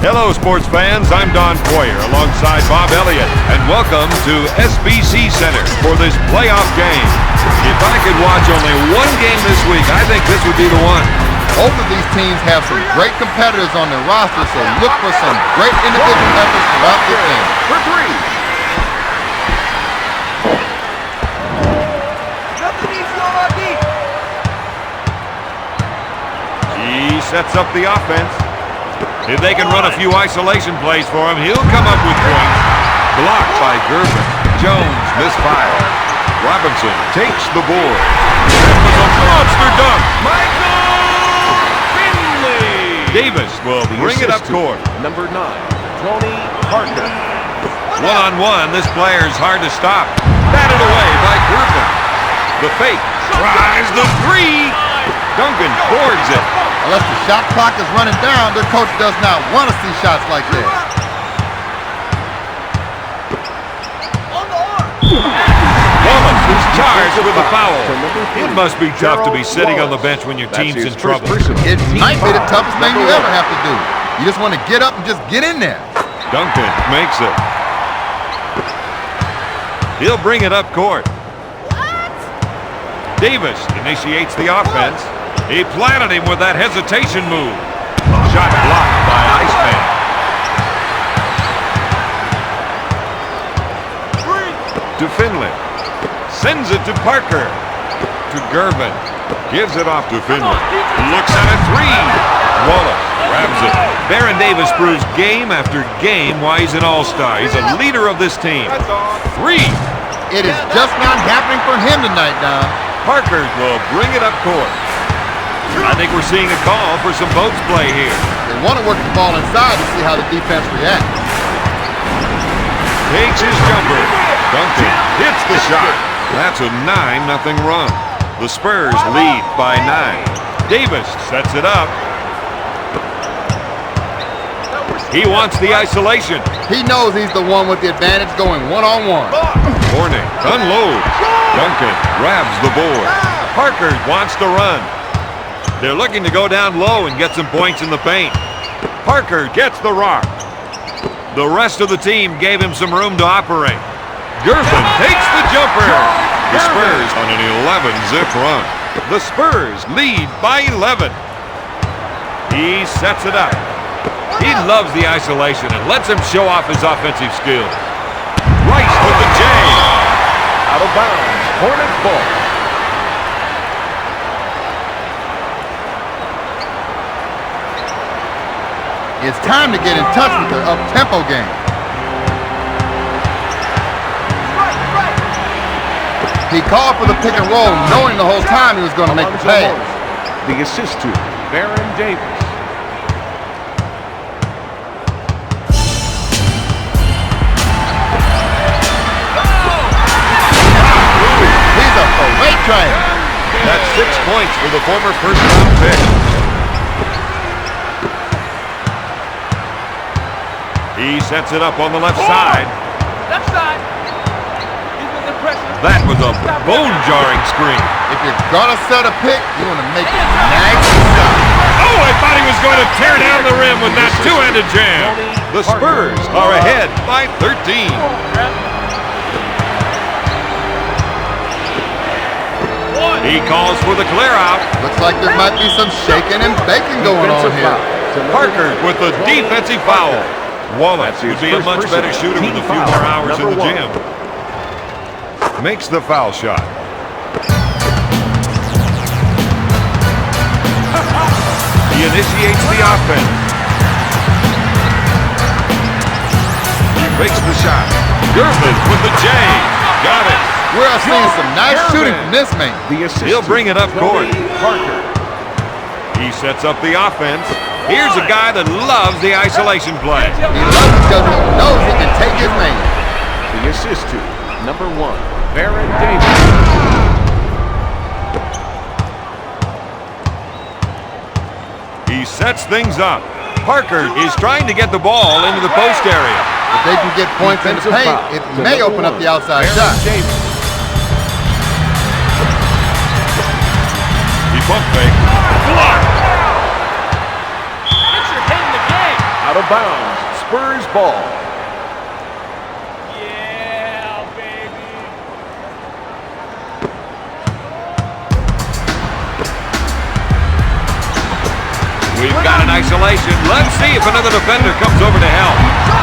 Hello, sports fans. I'm Don Poyer alongside Bob Elliott, and welcome to SBC Center for this playoff game. If I could watch only one game this week, I think this would be the one. Both of these teams have some great competitors on their roster, so look for some great individual efforts throughout this game. For three. He sets up the offense. If they can run a few isolation plays for him, he'll come up with points. Blocked by Gervin. Jones misfire. Robinson takes the board. That was a monster dunk. Michael Finley. Davis will bring it up court. Number 9, Tony Parker. One-on-one, this player's hard to stop. Batted away by Gervin. The fake. Tries the three. Duncan boards it. Unless the shot clock is running down, their coach does not want to see shots like that. Wallace is charged with a foul. It must be tough to be sitting on the bench when your team's in trouble. It might be the toughest thing you ever have to do. You just want to get up and just get in there. Duncan makes it. He'll bring it up court. Davis initiates the offense. He planted him with that hesitation move. Shot blocked by Iceman. To Finley. Sends it to Parker. To Gervin. Gives it off to Finley. Looks at a three. Wallace grabs it. Baron Davis proves game after game why he's an all-star. He's a leader of this team. Three. It is just not happening for him tonight, Don. Parker will bring it up court. I think we're seeing a call for some Boats play here. They want to work the ball inside to see how the defense reacts. Takes his jumper. Duncan hits the shot. That's a 9-0 run. The Spurs lead by 9. Davis sets it up. He wants the isolation. He knows he's the one with the advantage going one-on-one. Hornets unloads. Duncan grabs the board. Parker wants to run. They're looking to go down low and get some points in the paint. Parker gets the rock. The rest of the team gave him some room to operate. Gervin takes the jumper. The Spurs on an 11-zip run. The Spurs lead by 11. He sets it up. He loves the isolation and lets him show off his offensive skills. Rice with the J. Out of bounds. Hornets ball. It's time to get in touch with the up-tempo game. He called for the pick and roll, knowing the whole time he was going to make the pass. The assist to Baron Davis. He's a freight train. That's 6 points for the former first-round pick. He sets it up on the left side. Left side. He's been impressive. That was a bone-jarring screen. If you're going to set a pick, you want to make it nice and soft. Oh, I thought he was going to tear down the rim with that two-handed jam. The Spurs are ahead by 13. He calls for the clear out. Looks like there might be some shaking and baking going on here. Parker with the defensive foul. Wallace would be a much better shooter with a few more hours in the gym. Makes the foul shot. He initiates the offense. He fakes the shot. Gervin with the J. Got it. We're seeing some nice shooting from this man. He'll bring it up court. Parker. He sets up the offense. Here's a guy that loves the isolation play. He loves it because he knows he can take his man. The assist to number 1, Baron Davis. He sets things up. Parker is trying to get the ball into the post area. If they can get points in the paint, it may open up the outside shot. He pump fake. Blocked. It's your head in the game. Out of bounds. Spurs ball. Yeah, baby. We've got an isolation. Let's see if another defender comes over to help.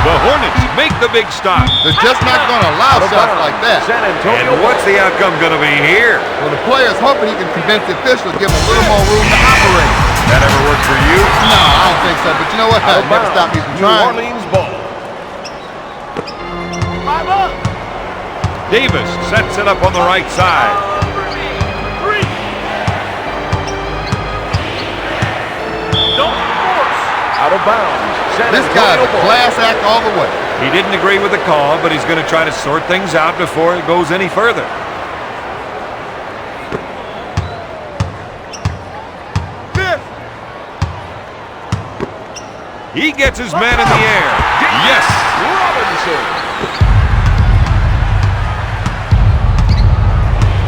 The Hornets make the big stop. They're just not going to allow Out of shots bounds. like that. San And Antonio. what's the outcome going to be here? Well, the player's hoping he can convince the official to give him a little more room to operate. That ever worked for you? No, I don't think so. But you know what? Out of Never bounds. stop me from New trying. Orleans ball. 5 up. Davis sets it up on the right side. Over me. 3. Don't force. Out of bounds. San This guy's Antonio a ball. class act all the way. He didn't agree with the call, but he's going to try to sort things out before it goes any further. He gets his man in the air. Yes! Robinson.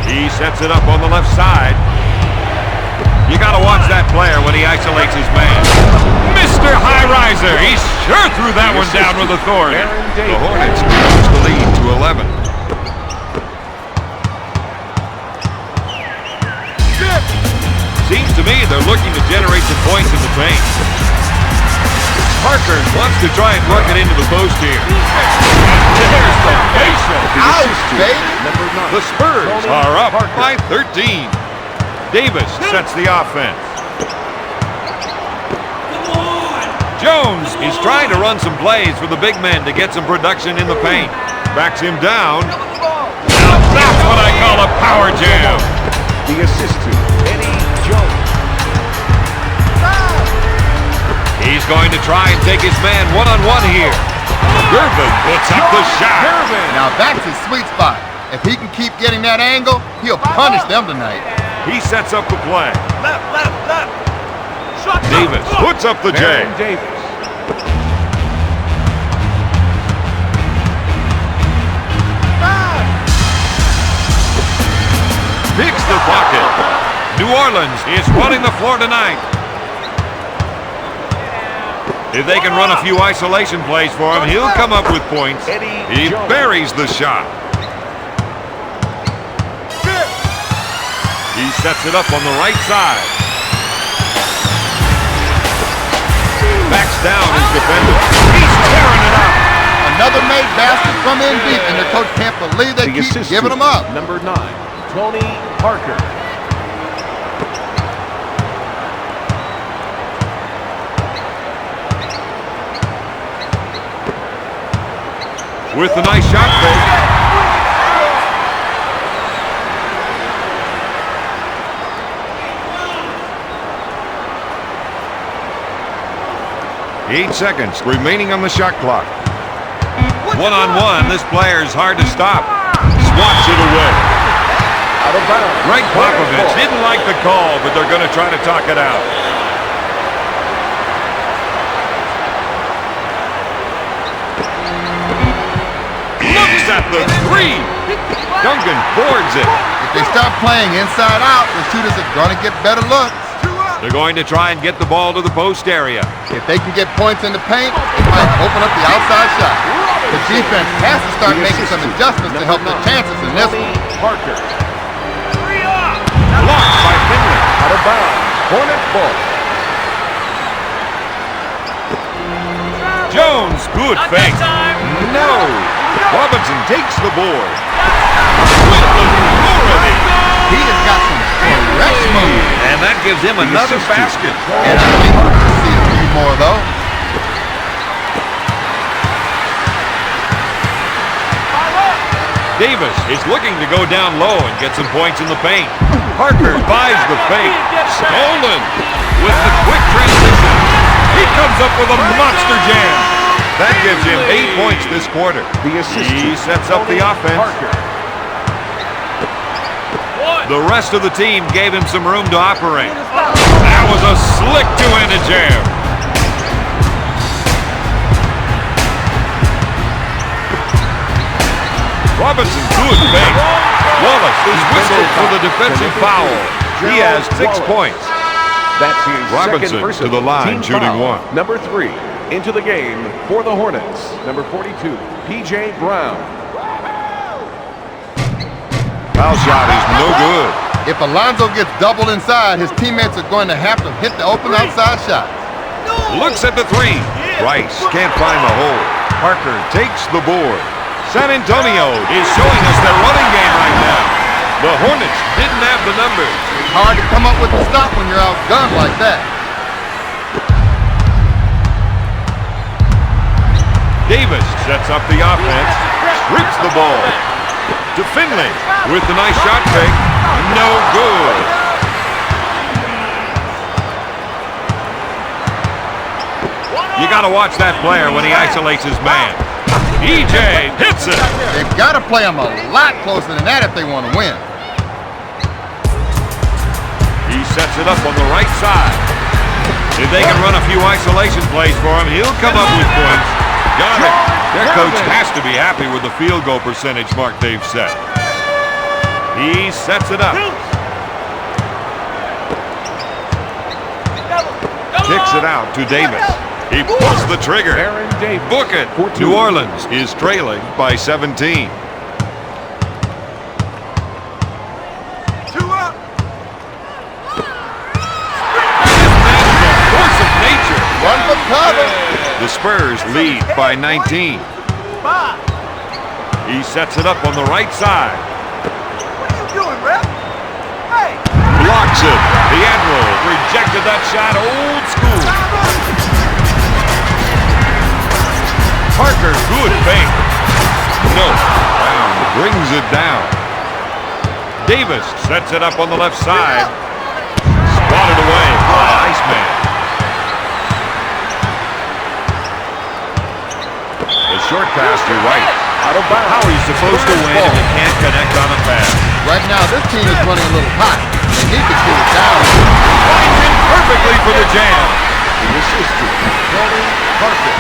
He sets it up on the left side. You got to watch that player when he isolates his man. Mr. High Riser, he sure threw that one down with authority. The Hornets reduce the lead to 11. Seems to me they're looking to generate some points in the paint. Parker wants to try and work it into the post here. There's the facial. Ouch, baby. Number 9. The Spurs Tony are up Parker. by 13. Davis sets the offense. Jones is trying to run some plays for the big men to get some production in the paint. Backs him down. Now that's what I call a power jam. The assist to Eddie Jones. He's going to try and take his man one-on-one here. Gervin puts up the shot. Now that's his sweet spot. If he can keep getting that angle, he'll punish them tonight. He sets up the play. Left, left, left. Shot. Davis puts up the J. Baron Davis. Picks the pocket. New Orleans is running the floor tonight. If they can run a few isolation plays for him, he'll come up with points. He buries the shot. He sets it up on the right side. Backs down his defender. He's tearing it up. Another made basket from in deep, and their coach can't believe they The keep assist giving to them up. Number 9, Tony Parker. With a nice shot fake. 8 seconds remaining on the shot clock. One-on-one, this player's hard to stop. Swats it away. Out of bounds. Greg Popovich didn't like the call, but they're going to try to talk it out. Looks at the three. Duncan boards it. If they start playing inside out, the shooters are going to get better looks. They're going to try and get the ball to the post area. If they can get points in the paint, it might open up the outside shot. The defense has to start making some adjustments to help their chances in this one. Parker. Blocked by Finley. Out of bounds. Hornet ball. Jones, good fake. No. Robinson takes the board. With authority. He has got some correct moves. And that gives him another basket. And I think we can see a few more, though. Davis is looking to go down low and get some points in the paint. Parker buys the fake. Stolen with the quick transition. He comes up with a monster jam. That gives him 8 points this quarter. The assist. He sets up the offense. Parker. The rest of the team gave him some room to operate. That was a slick two-handed jam. Robinson, good fake. Wallace is whistled for the defensive foul. He has 6 points. That's his Robinson second personal to the line, team shooting foul. one. Number 3. Into the game for the Hornets, number 42, P.J. Brown. Foul shot is no good. If Alonzo gets doubled inside, his teammates are going to have to hit the open outside shot. Looks at the three. Rice can't find the hole. Parker takes the board. San Antonio is showing us their running game right now. The Hornets didn't have the numbers. It's hard to come up with a stop when you're outgunned like that. Davis sets up the offense, strips the ball. To Finley with the nice shot fake. No good. You got to watch that player when he isolates his man. EJ hits it. They've got to play him a lot closer than that if they want to win. He sets it up on the right side. If they can run a few isolation plays for him, he'll come up with points. Got it. Their coach has to be happy with the field goal percentage mark they've set. He sets it up. Kicks it out to Davis. He pulls the trigger. Book it. New Orleans is trailing by 17. Force of nature. Run for cover. The Spurs lead by 19. He sets it up on the right side. What are you doing, ref? Hey! Blocks it. The Admiral rejected that shot old school. Parker, good fake. No. Brown brings it down. Davis sets it up on the left side. Swatted away by Iceman. The short pass to White. Out of bounds. How are you supposed to win if you can't connect on a pass? Right now, this team is running a little hot. They need to cool it down. Finds it perfectly for the jam. The assistant, Tony Parker.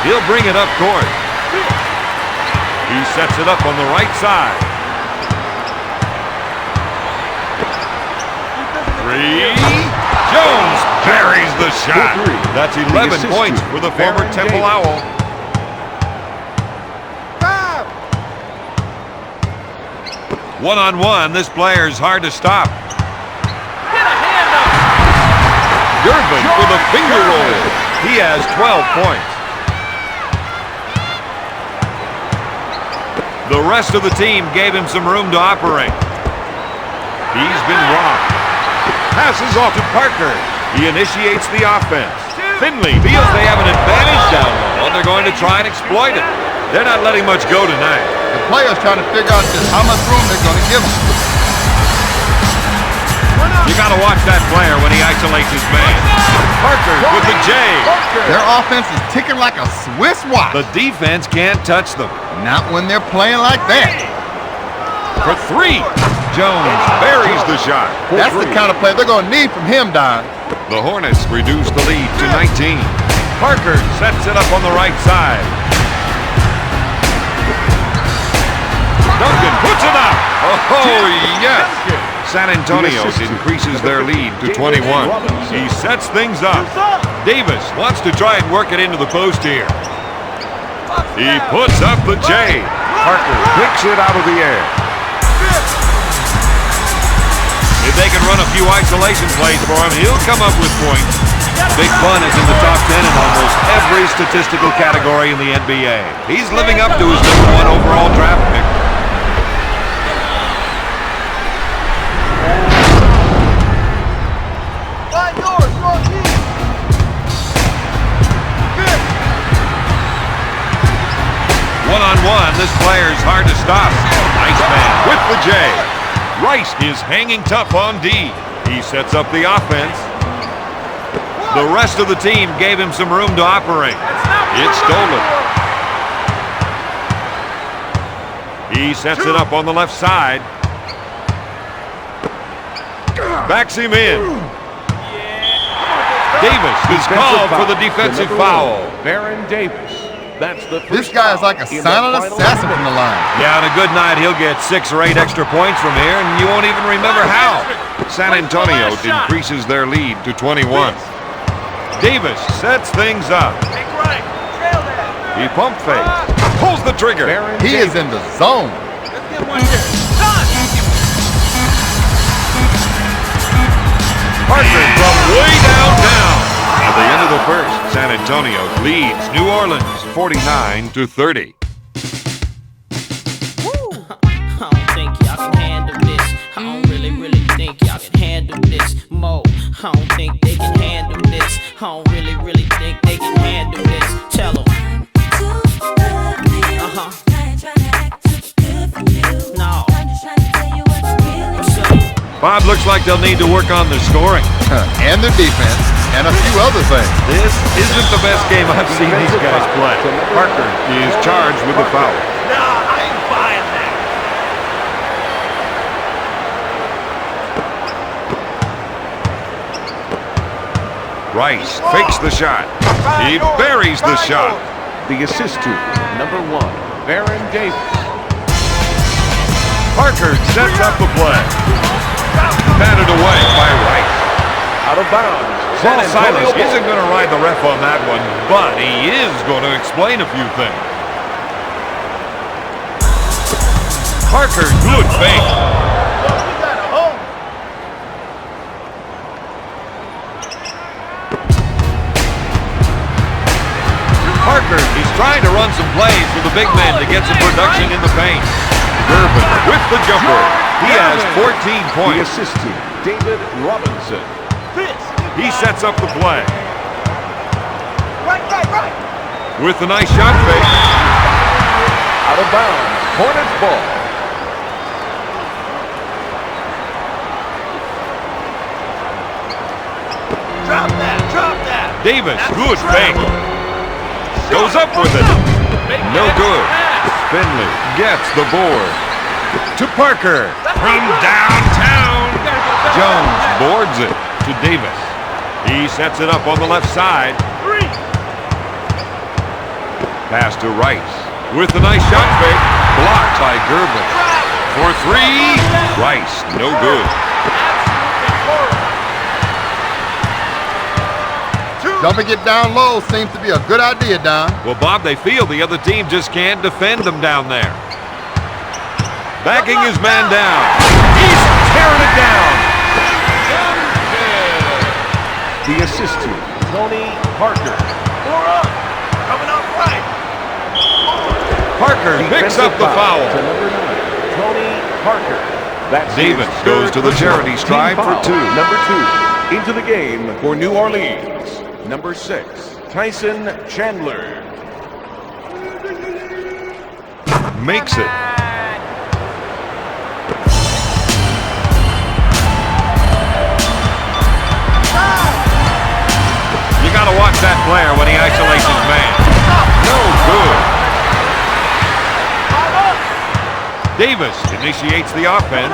He'll bring it up court. He sets it up on the right side. Three. Jones buries the shot. That's 11 points for the former Temple Owl. One-on-one, this player's hard to stop. Get a hand up! Durbin with a finger roll. He has 12 points. The rest of the team gave him some room to operate. He's been rocked. Passes off to Parker. He initiates the offense. Finley feels they have an advantage down low, and they're going to try and exploit it. They're not letting much go tonight. The players trying to figure out just how much room they're going to give him. You got to watch that player when he isolates his man. Parker with the J. Their offense is ticking like a Swiss watch. The defense can't touch them. Not when they're playing like that. For three. Jones buries the shot. That's the kind of play they're going to need from him, Don. The Hornets reduce the lead to 19. Parker sets it up on the right side. Duncan puts it up. Oh, yes. San Antonio increases their lead to 21. He sets things up. Davis wants to try and work it into the post here. He puts up the J. Parker picks it out of the air. If they can run a few isolation plays for him, he'll come up with points. Big Bun is in the top 10 in almost every statistical category in the NBA. He's living up to his #1 overall draft pick. One-on-one, this player's hard to stop. Iceman with the J. Rice is hanging tough on D. He sets up the offense. The rest of the team gave him some room to operate. It's stolen. He sets it up on the left side. Backs him in. Davis is called for the defensive foul. Baron Davis. That's the first. This guy is like a silent assassin from the line. Yeah, on a good night, he'll get 6 or 8 extra points from here, and you won't even remember how. San Antonio increases their lead to 21. Davis sets things up. Take right. Trail that. He pump fakes. Pulls the trigger. He is in the zone. Let's get one here. Done. Parker from way downtown. At the end of the first, San Antonio leads New Orleans 49-30. I don't think y'all can handle this. I don't really think y'all can handle this. Mo, I don't think they can handle this. I don't really think they can handle this. Tell them. No. Bob, looks like they'll need to work on their scoring. And their defense, and a few other things. This isn't the best game I've seen these guys play. Parker is charged with a foul. Nah, I ain't buying that. Rice fakes the shot. He buries the shot. The assist to number 1, Baron Davis. Parker sets up the play. Batted away by Rice. Out of bounds. Paul Silas isn't going to ride the ref on that one, but he is going to explain a few things. Parker, good fake. Parker, he's trying to run some plays with the big men to get some production in the paint. Durbin with the jumper. He has 14 The points. assist to David Robinson. He sets up the play. Right. With a nice shot fake. Out of bounds. Hornets ball. Drop that. Davis, good fake. Goes up with it. No good. Finley gets the board. To Parker from downtown. Jones boards it to Davis. He sets it up on the left side. Pass to Rice. With a nice shot fake. Blocked by Durbin. For three. Rice, no good. Jumping it down low seems to be a good idea, Don. Well, Bob, they feel the other team just can't defend them down there. Backing his man down. He's tearing it down. The assist to Tony Parker. Coming up right. Parker picks up the foul. To number 9, Tony Parker. That's Davis his goes to the third charity team stripe for foul. 2. Number 2 into the game for New Orleans. Number 6, Tyson Chandler. Makes it. You got to watch that player when he isolates his man. No good. Davis initiates the offense.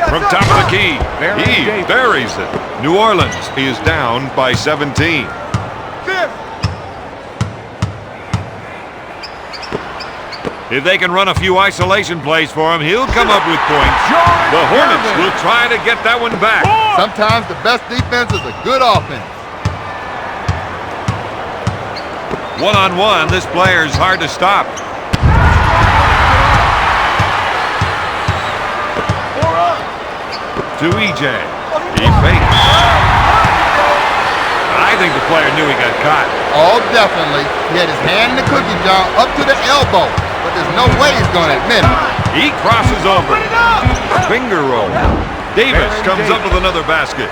From top of the key, he buries it. New Orleans is down by 17. If they can run a few isolation plays for him, he'll come up with points. The Hornets will try to get that one back. Sometimes the best defense is a good offense. One-on-one, this player's hard to stop. To EJ. He fakes. I think the player knew he got caught. Oh, definitely. He had his hand in the cookie jar up to the elbow, but there's no way he's going to admit it. He crosses over. Finger roll. Davis comes up with another basket.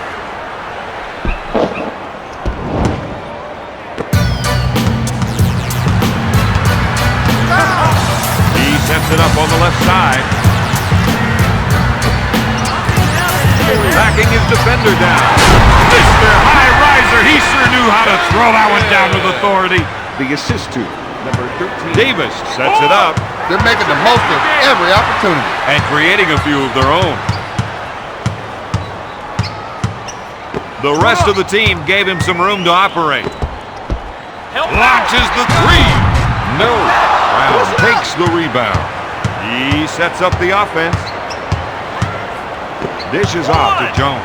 He sets it up on the left side. Backing his defender down. Mr. High Riser, he sure knew how to throw that one down with authority. The assist to number 13. Davis sets it up They're making the most of every opportunity. and creating a few of their own. The rest of the team gave him some room to operate. Launches the three. No. Brown takes the rebound. He sets up the offense. Dishes off to Jones.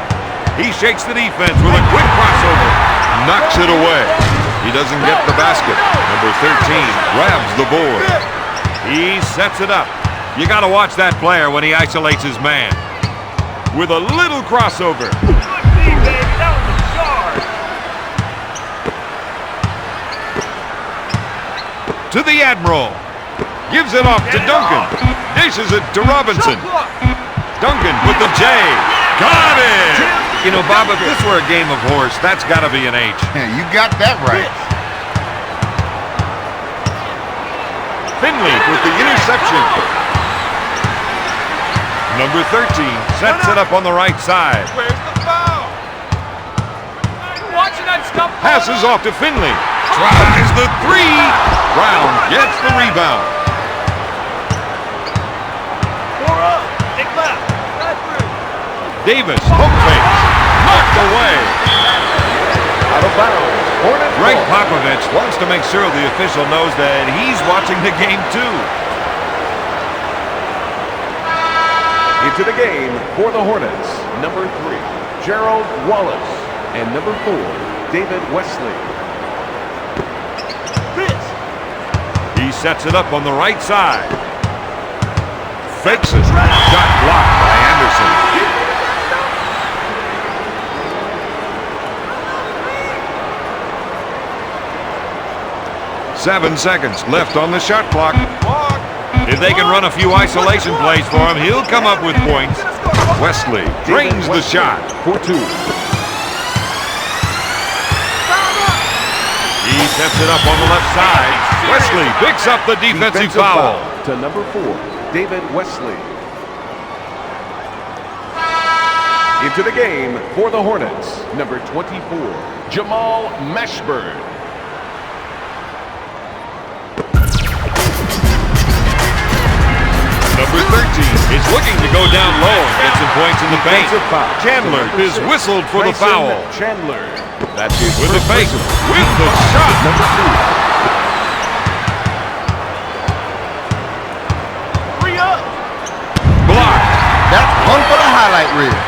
He shakes the defense with a quick crossover. Knocks it away. He doesn't get the basket. Number 13 grabs the board. He sets it up. You got to watch that player when he isolates his man. With a little crossover. To the Admiral. Gives it off to Duncan. Dishes it to Robinson. Duncan with the J. Got it! You know, Bob, if this were a game of horse, that's got to be an H. Yeah, you got that right. Finley with the interception. Number 13 sets it up on the right side. Where's the foul? Watch it, I'm stuck. Passes off to Finley. Tries the three. Brown gets the rebound. 4 up. Take left. Not through. Davis, hook fake. Knocked away. Out of bounds. Hornets Greg ball. Popovich wants to make sure the official knows that he's watching the game too. Into the game for the Hornets, number 3, Gerald Wallace, and number 4, David Wesley. He sets it up on the right side. Fakes it. Shot blocked by Anderson. Seven seconds left on the shot clock. If they can run a few isolation plays for him, he'll come up with points. Wesley drains the shot. For 2. He sets it up on the left side. Wesley picks up the defensive foul. To number 4, David Wesley. Into the game for the Hornets, number 24, Jamal Mashburn. Number 13 is looking to go down low and get some points in the paint. Chandler is whistled for the foul. Chandler. That's his With the first fake, whistle. with the shot. Number 3 up. Blocked. That's one for the highlight reel.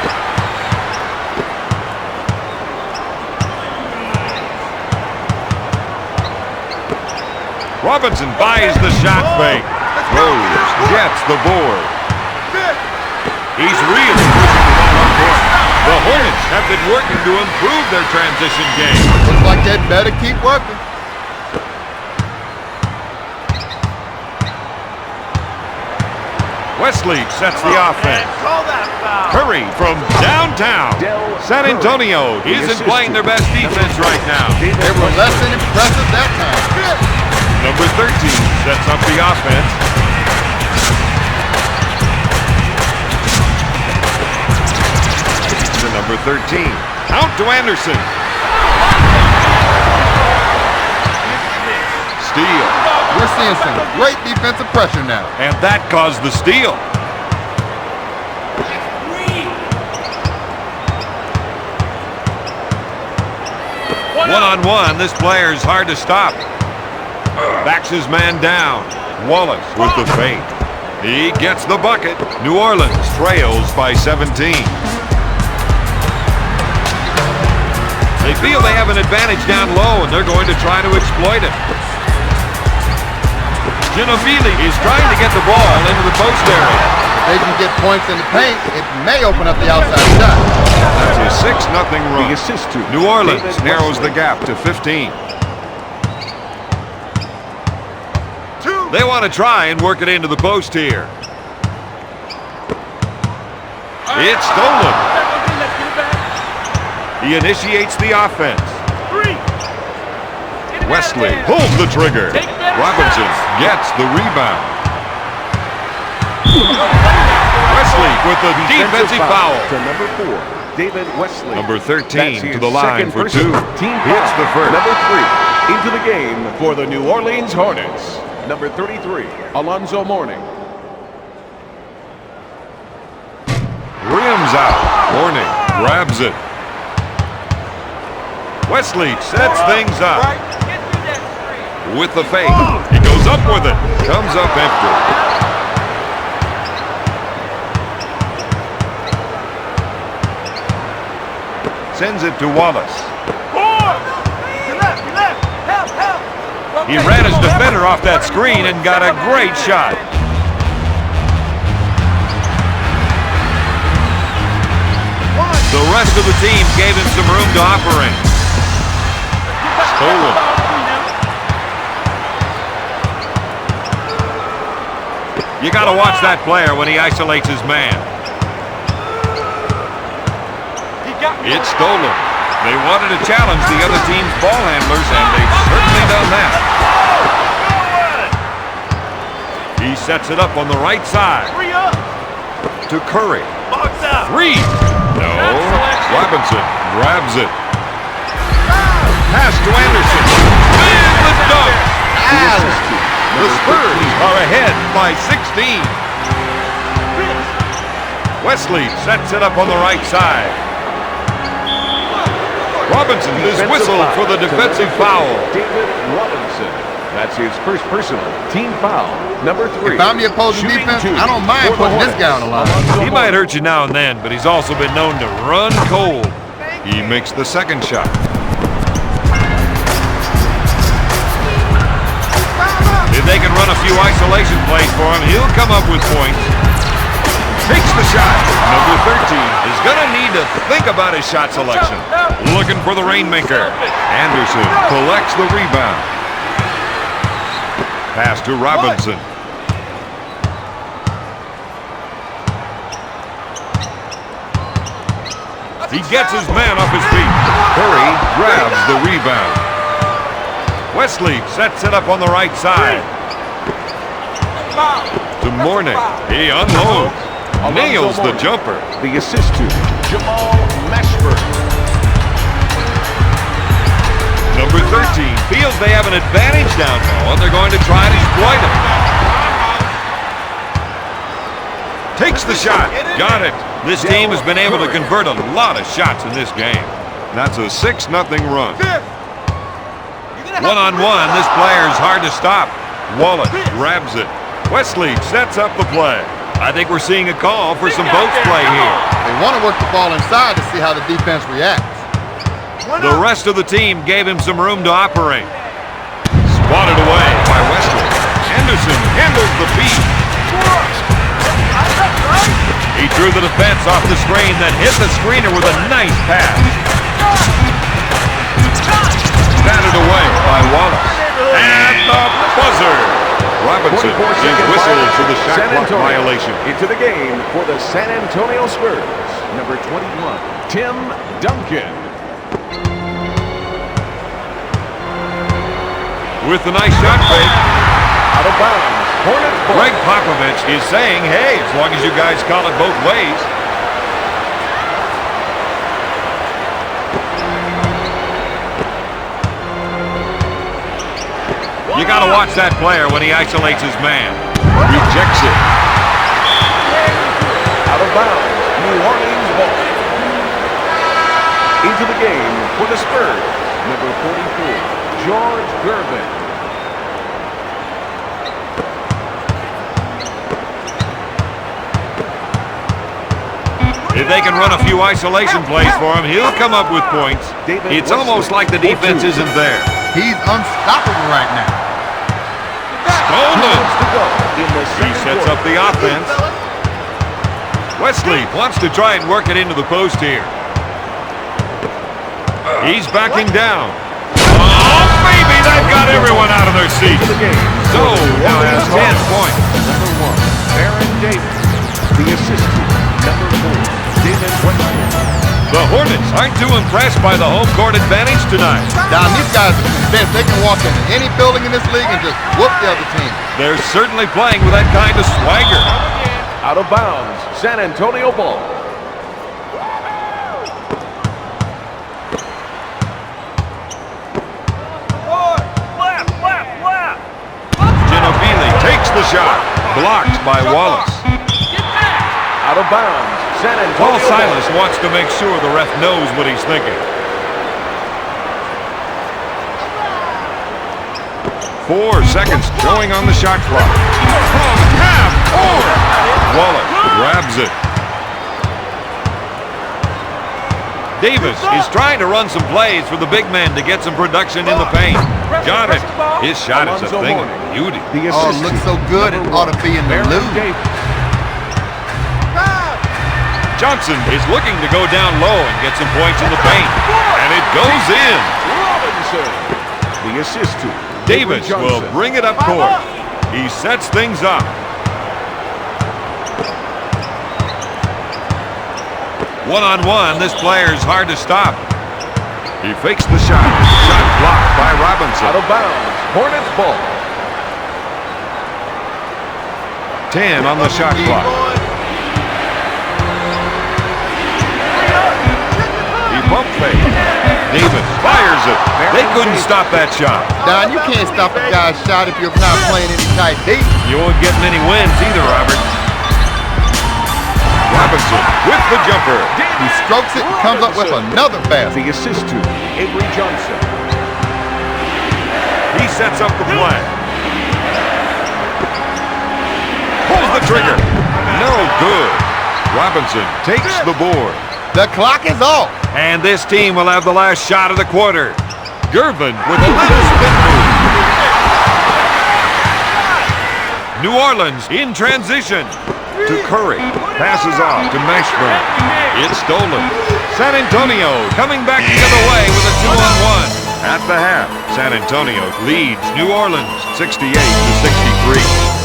Robinson buys the shot fake. Rose gets the board. He's really pushing the ball up court. The Hornets have been working to improve their transition game. Looks like they'd better keep working. Wesley sets the offense. Call that foul. Curry from downtown. San Antonio isn't playing their best defense right now. They were less than impressive that time. Number 13 sets up the offense. To number 13. Out to Anderson. Steal. We're seeing some great defensive pressure now. And that caused the steal. One-on-one, this player's hard to stop. Backs his man down. Wallace with the fake. He gets the bucket. New Orleans trails by 17. They feel they have an advantage down low, and they're going to try to exploit it. Ginobili is trying to get the ball into the post area. If they can get points in the paint, it may open up the outside shot. That's a 6-0 run. The assist to New Orleans David narrows Wesley. the gap to 15. They want to try and work it into the post here. It's stolen. He initiates the offense. 3. Wesley pulls the trigger. Robinson gets the rebound. Wesley with the defensive foul. To number 4, David Wesley. Number 13 That's to his the line second for personal. 2. Team Hits foul. the first. Number 3 into the game for the New Orleans Hornets. Number 33, Alonzo Mourning. Rims out. Mourning grabs it. Wesley sets things up. Get through that screen. With the fake. He goes up with it. Comes up empty. sends it to Wallace. You left. Help. He ran his defender off that screen and got a great shot. The rest of the team gave him some room to operate. Stolen. You got to watch that player when he isolates his man. It's stolen. They wanted to challenge the other team's ball handlers, and they've certainly done that. He sets it up on the right side. To Curry. 3. No. Robinson grabs it. Pass to Anderson. And the dunk. The Spurs are ahead by 16. Wesley sets it up on the right side. Robinson is whistled for the defensive foul. David Robinson. That's his first personal team foul. Number 3. If I'm the opposing defense, I don't mind putting this guy on the line. He might hurt you now and then, but he's also been known to run cold. He makes the second shot. If they can run a few isolation plays for him, he'll come up with points. Takes the shot. Number 13 is going to need to think about his shot selection. Looking for the rainmaker. Anderson collects the rebound. Pass to Robinson. He gets his man off his feet. Curry grabs the rebound. Wesley sets it up on the right side. To Morning. He unloads. Nails the jumper. The assist to Jamal Mashburn. Number 13 feels they have an advantage down low, and they're going to try to exploit it. Takes the shot. Got it. This team has been able to convert a lot of shots in this game. That's a 6-0 run. One-on-one, this player is hard to stop. Wallace grabs it. Wesley sets up the play. I think we're seeing a call for some post play here. They want to work the ball inside to see how the defense reacts. The rest of the team gave him some room to operate. Spotted away by Wesley. Anderson handles the beat. He drew the defense off the screen, then hit the screener with a nice pass. Batted away by Wallace. And the buzzer. Robinson is whistled for the shot clock violation. Into the game for the San Antonio Spurs. Number 21, Tim Duncan. With the nice shot fake. Out of bounds. Hornets ball. Greg Popovich is saying, hey, as long as you guys call it both ways. You got to watch that player when he isolates his man. Rejects it. Out of bounds. New Orleans ball. Into the game for the Spurs. Number 44, George Gervin. If they can run a few isolation plays for him, he'll come up with points. It's almost like the defense isn't there. He's unstoppable right now. Stolen. He sets up the offense. Wesley wants to try and work it into the post here. He's backing down. Oh, maybe that got everyone out of their seats. So now has 10 points. Number 1, Aaron Davis. The assistant. Number 4, David Wesley. The Hornets aren't too impressed by the home court advantage tonight. Don, these guys are convinced they can walk into any building in this league and just whoop the other team. They're certainly playing with that kind of swagger. Out of bounds. San Antonio ball. Ginobili takes the shot. Blocked by Wallace. Out of bounds. San Antonio Paul ball. Silas wants to make sure the ref knows what he's thinking. 4 seconds showing on the shot clock. From half court. Wallace grabs it. Davis is trying to run some plays for the big men to get some production in the paint. Got it. His shot is a thing of beauty. Oh, it looks so good, it ought to be in the loop. Johnson is looking to go down low and get some points in the paint. And it goes in. Robinson. The assist to Davis will bring it up court. He sets things up. One-on-one, this player's hard to stop. He fakes the shot. Shot blocked by Robinson. Out of bounds. Hornets ball. 10 on the shot clock. He pump fake. Davis fires it. They couldn't stop that shot. Don, you can't stop a guy's shot if you're not playing any tight D. You won't get many wins either, Robert. Robinson with the jumper. He strokes it and comes up with another basket. The assist to Avery Johnson. He sets up the play. Pulls the trigger. No good. Robinson takes the board. The clock is off. And this team will have the last shot of the quarter. Gervin with a little spin move. New Orleans in transition. To Curry. Passes off to Mashburn. It's stolen. San Antonio coming back the other way with a 2-on-1. At the half, San Antonio leads New Orleans 68-63.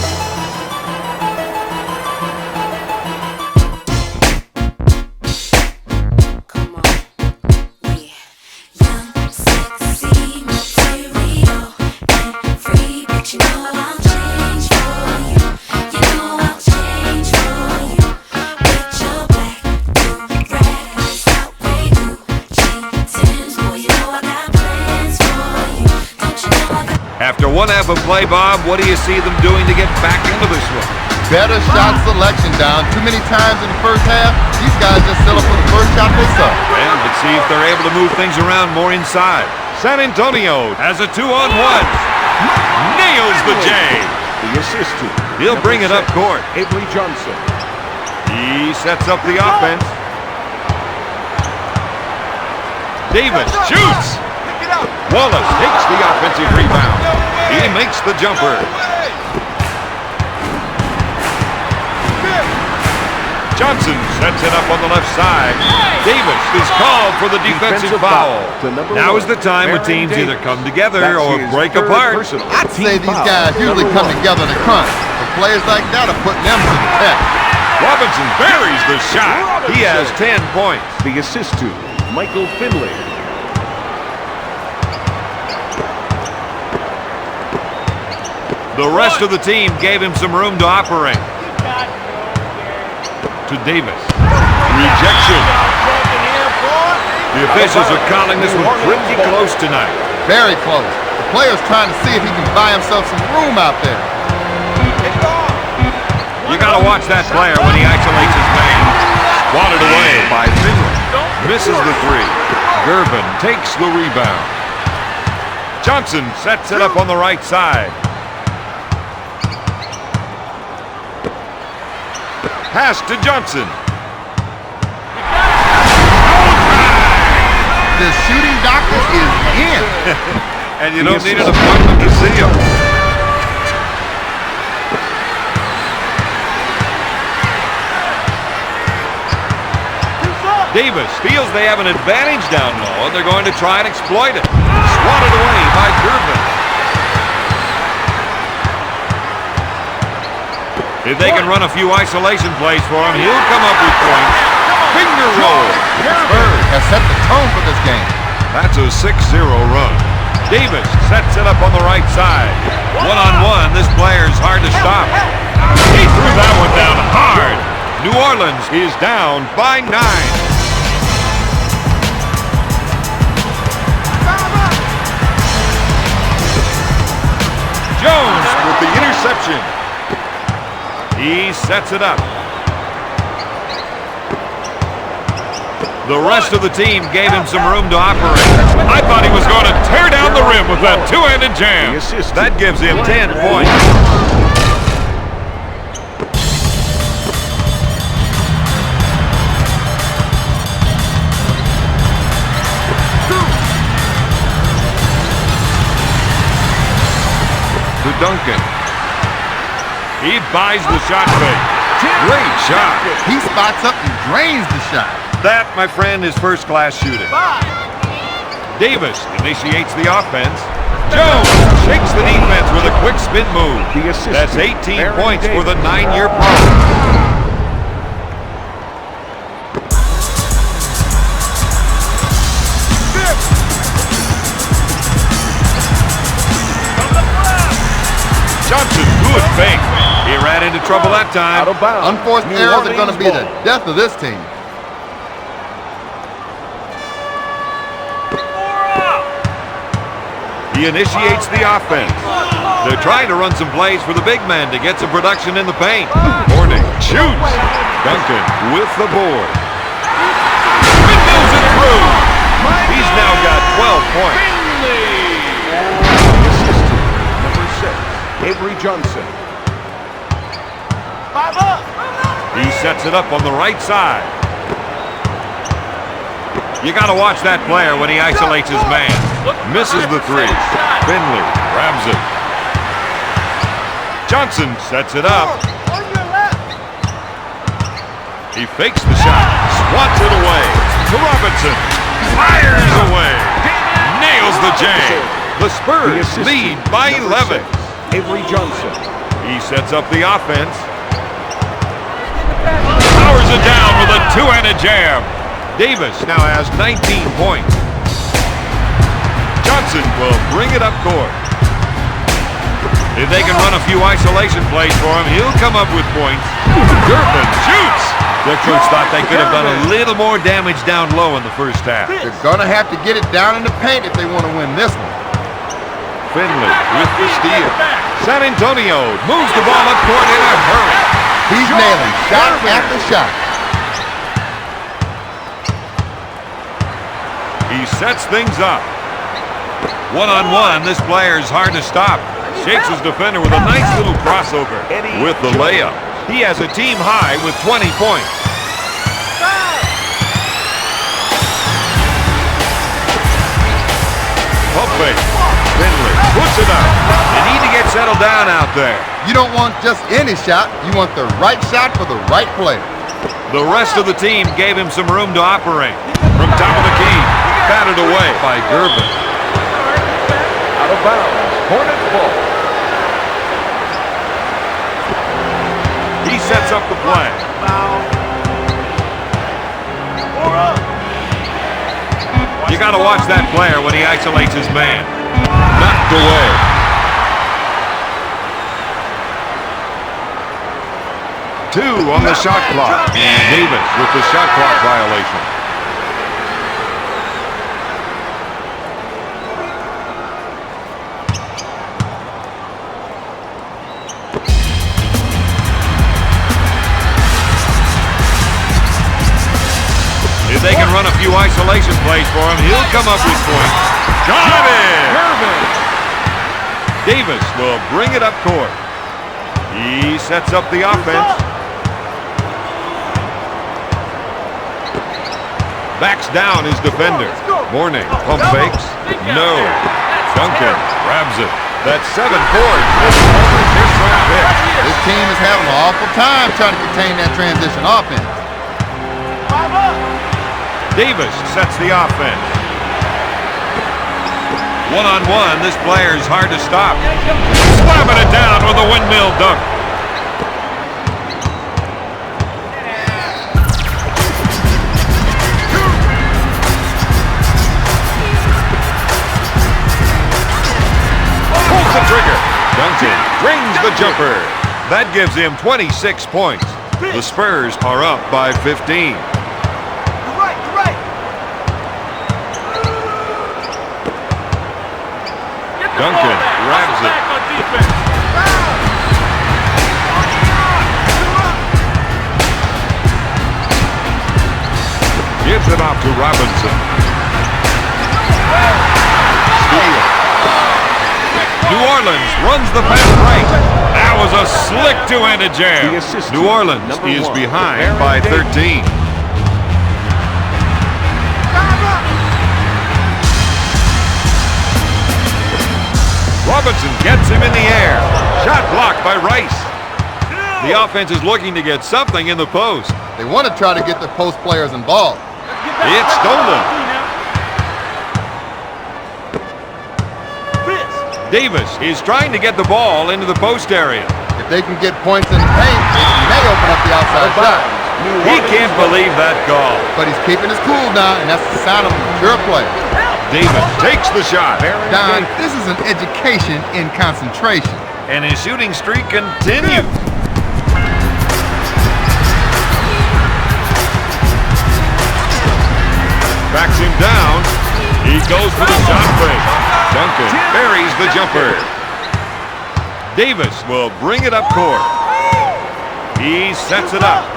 After one half of play, Bob, what do you see them doing to get back into this one? Better shot selection, Don. Too many times in the first half, these guys just settle for the first shot they saw. Well, let's see if they're able to move things around more inside. San Antonio has a 2-on-1. Nails the J. The assist to He'll bring it up court. Avery Johnson. He sets up the offense. Davis shoots. Wallace takes the offensive rebound. He makes the jumper. Johnson sets it up on the left side. Davis is called for the defensive foul. Now is the time when teams either come together or break apart. I'd say these guys usually come together to crunch. But players like that are putting them to the test. Robinson buries the shot. He has 10 points. The assist to Michael Finley. The rest of the team gave him some room to operate. To Davis. Rejection. The officials are calling this one pretty close tonight. Very close. The player's trying to see if he can buy himself some room out there. You got to watch that player when he isolates his man. Swatted away by Finley. Misses the three. Gervin takes the rebound. Johnson sets it up on the right side. Pass to Johnson. The shooting doctor is in. And you don't need an appointment to see him. Davis feels they have an advantage down low, and they're going to try and exploit it. Swatted away by Gervin. If they can run a few isolation plays for him, he'll come up with points. Finger roll. Spurs has set the tone for this game. That's a 6-0 run. Davis sets it up on the right side. One-on-one, this player's hard to stop. He threw that one down hard. New Orleans is down by 9. Jones with the interception. He sets it up. The rest of the team gave him some room to operate. I thought he was going to tear down the rim with that two-handed jam. That gives him 10 points. to Duncan. He buys the shot fake. Great shot. He spots up and drains the shot. That, my friend, is first-class shooting. Davis initiates the offense. Jones shakes the defense with a quick spin move. That's 18 points for the 9-year pro. Johnson, good fake. He ran into trouble that time. Out of bounds. Unforced errors are going to be the death of this team. He initiates the offense. They're trying to run some plays for the big man to get some production in the paint. Hornet shoots. Duncan with the board. Windmills it through. He's now got 12 points. Number 6, Avery Johnson. He sets it up on the right side. You got to watch that player when he isolates his man. Misses the three. Finley grabs it. Johnson sets it up. He fakes the shot. Swats it away. To Robinson. Fires away. Nails the jam. The Spurs lead by 11. Avery Johnson. He sets up the offense. Powers it down with a two-handed jam. Davis now has 19 points. Johnson will bring it up court. If they can run a few isolation plays for him, he'll come up with points. Durbin shoots. The coach thought they could have done a little more damage down low in the first half. They're going to have to get it down in the paint if they want to win this one. Finley with the steal. San Antonio moves the ball up court in a hurry. He's nailing shot after shot. He sets things up. One-on-one, this player's hard to stop. Shakes his defender with a nice little crossover with the layup. He has a team high with 20 points. Pump fake. Finley puts it up. They need to get settled down out there. You don't want just any shot. You want the right shot for the right player. The rest of the team gave him some room to operate. From top of the key, batted away by Durbin. Out of bounds. Hornets ball. He sets up the play. You got to watch that player when he isolates his man. Knocked away. Two on the shot clock. Davis with the shot clock violation. If they can run a few isolation plays for him, he'll come up with points. Got it! Davis will bring it up court. He sets up the offense. Backs down his defender. Morning, pump fakes. No. Duncan grabs it. That's 7 boards. This team is having an awful time trying to contain that transition offense. Davis sets the offense. One-on-one, this player's hard to stop. Slamming it down with a windmill dunk. Pulls the trigger. Duncan rings the jumper. That gives him 26 points. The Spurs are up by 15. Duncan grabs it. Gives it off to Robinson. Steal. New Orleans runs the fast break. That was a slick two-handed jam. New Orleans is behind by 13. Robinson gets him in the air. Shot blocked by Rice. The offense is looking to get something in the post. They want to try to get the post players involved. It's stolen. Davis is trying to get the ball into the post area. If they can get points in the paint, they may open up the outside shot. He can't believe that call. But he's keeping his cool now, and that's the sign of a mature player. Davis takes the shot. Don, this is an education in concentration. And his shooting streak continues. Backs him down. He goes for the shot fake. Duncan buries the jumper. Davis will bring it up court. He sets it up.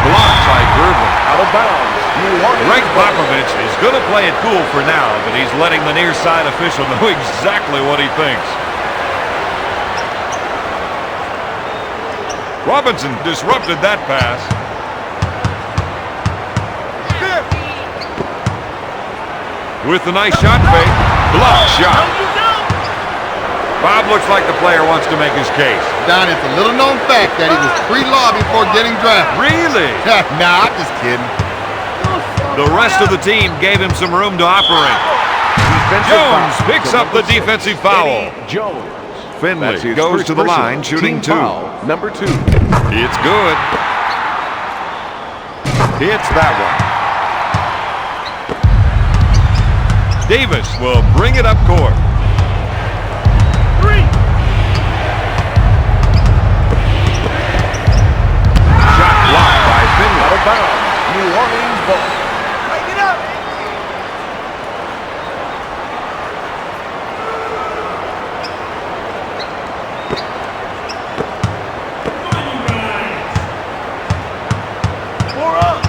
Blocked by Gervin. Out of bounds. Greg Popovich is going to play it cool for now, but he's letting the near side official know exactly what he thinks. Robinson disrupted that pass. With the nice shot fake, block shot. Bob looks like the player wants to make his case. Don, it's a little known fact that he was pre-law before getting drafted. Really? Nah, I'm just kidding. The rest of the team gave him some room to operate. Jones picks up the defensive foul. Jones. Finley goes to the line, shooting two. Number 2. It's good. Hits that one. Davis will bring it up court. Shot blocked by Finley. Out of bounds. New Orleans ball. Break it up. Four up.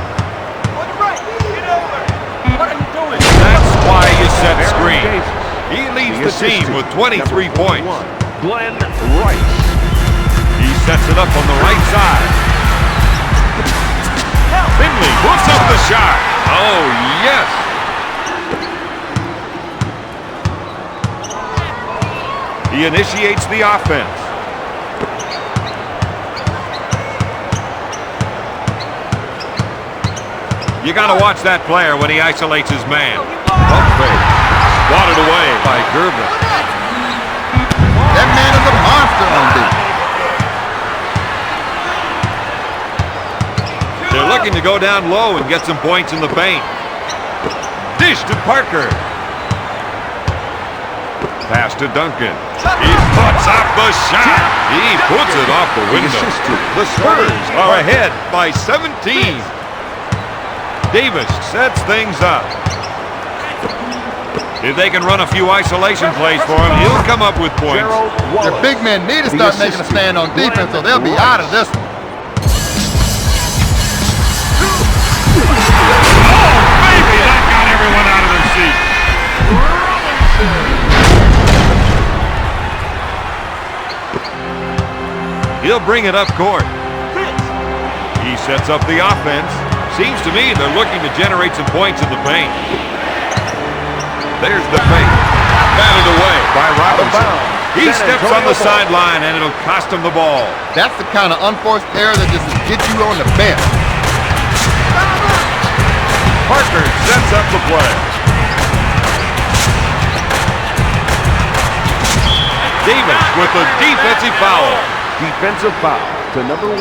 On the right. Get over. What are you doing? That's why you set Aaron screen. Davis. He leads The the team assistant, with 23 number points. 41, Glenn Rice. He sets it up on the right side. Finley puts up the shot. Oh, yes. He initiates the offense. You got to watch that player when he isolates his man. Pump fake. Swatted away by Gervin. That man is a monster on defense. They're looking to go down low and get some points in the paint. Dish to Parker. Pass to Duncan. He puts up the shot. He puts it off the window. The Spurs are ahead by 17. Davis sets things up. If they can run a few isolation plays for him, he'll come up with points. Their big men need to start making a stand on defense, or they'll be out of this one. Maybe that got everyone out of their seat. He'll bring it up court. He sets up the offense. Seems to me they're looking to generate some points in the paint. There's the fake. Batted away by Robinson. He steps on the sideline and it'll cost him the ball. That's the kind of unforced error that just gets you on the bench. Parker sets up the play. Davis with a defensive foul. Defensive foul to number 1,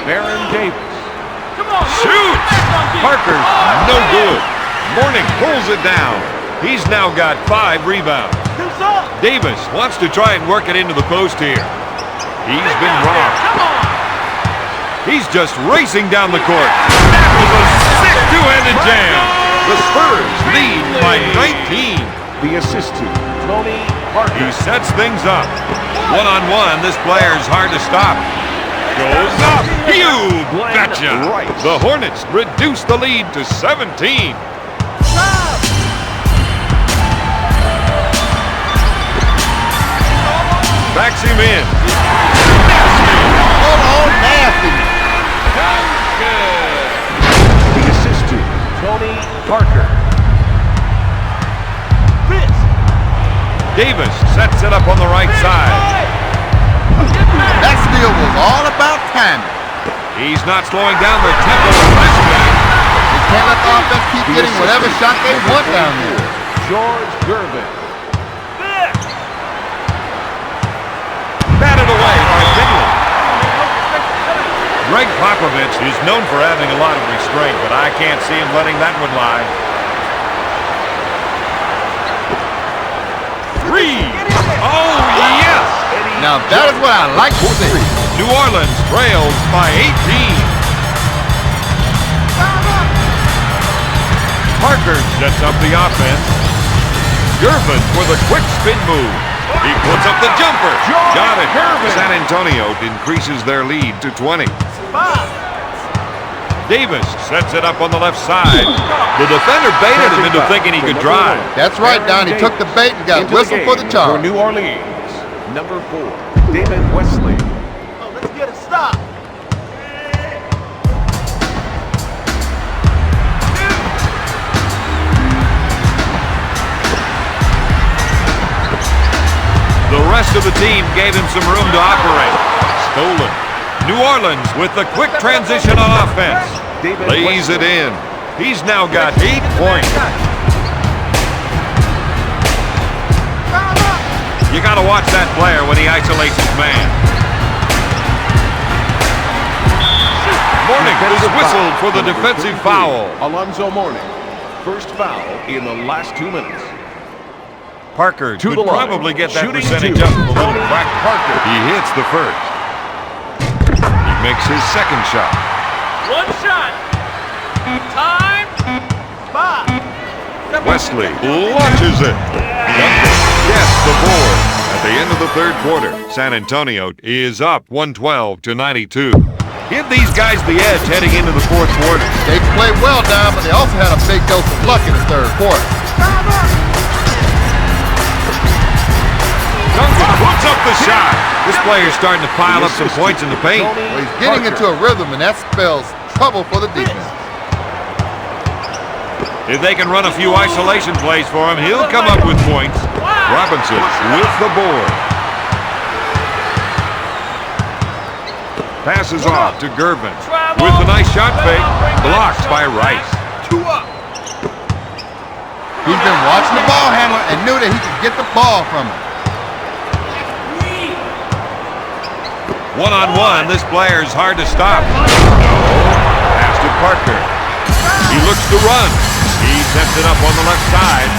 Aaron Davis. Shoots! Parker's no good. Mourning pulls it down. He's now got 5 rebounds. Davis wants to try and work it into the post here. He's been robbed. He's just racing down the court. That was a sick two-handed jam. The Spurs lead by 19. The assist to Tony Parker. He sets things up. One-on-one, this player's hard to stop. Goes up. You betcha. The Hornets reduce the lead to 17. Backs him in. Oh, nasty. The assist to Tony Parker. Davis sets it up on the right side. That steal was all about timing. He's not slowing down the tempo of this game. They can't let the offense keep getting whatever shot they want down there. George Gervin. Batted away by Finley. Greg Popovich is known for having a lot of restraint, but I can't see him letting that one lie. 3. Oh, yes! Now that is what I like to see. New Orleans trails by 18. Parker sets up the offense. Gervin for the quick spin move. He puts up the jumper. Got it. San Antonio increases their lead to 20. Davis sets it up on the left side. The defender baited him into thinking he could drive. That's right, Don. He took the bait and got whistled for the For charge. New Orleans, number 4, David Wesley. Oh, let's get a stop. The rest of the team gave him some room to operate. Stolen. New Orleans with the quick transition on offense. Lays it in. He's now got 8 points. You got to watch that player when he isolates his man. Mourning is whistled for the defensive foul. Alonzo Mourning. First foul in the last 2 minutes. Parker To could the line. probably get that Shooting percentage 2. up a little Tony crack. Parker. He hits the first. He makes his second shot. One shot. Time. 5. Wesley launches it. Duncan gets the board. At the end of the third quarter, San Antonio is up 112-92. Give these guys the edge heading into the fourth quarter. They played well, Don, but they also had a big dose of luck in the third quarter. Duncan puts up the shot. This player's starting to pile up some points in the paint. Well, he's getting into a rhythm, and that spells trouble for the defense. If they can run a few isolation plays for him, he'll come up with points. Robinson with the board. Passes off to Gervin with a nice shot fake. Blocked by Rice. 2 up. He's been watching the ball handler and knew that he could get the ball from him. One-on-one, this player is hard to stop. Pass to Parker. He looks to run. He sets it up on the left side.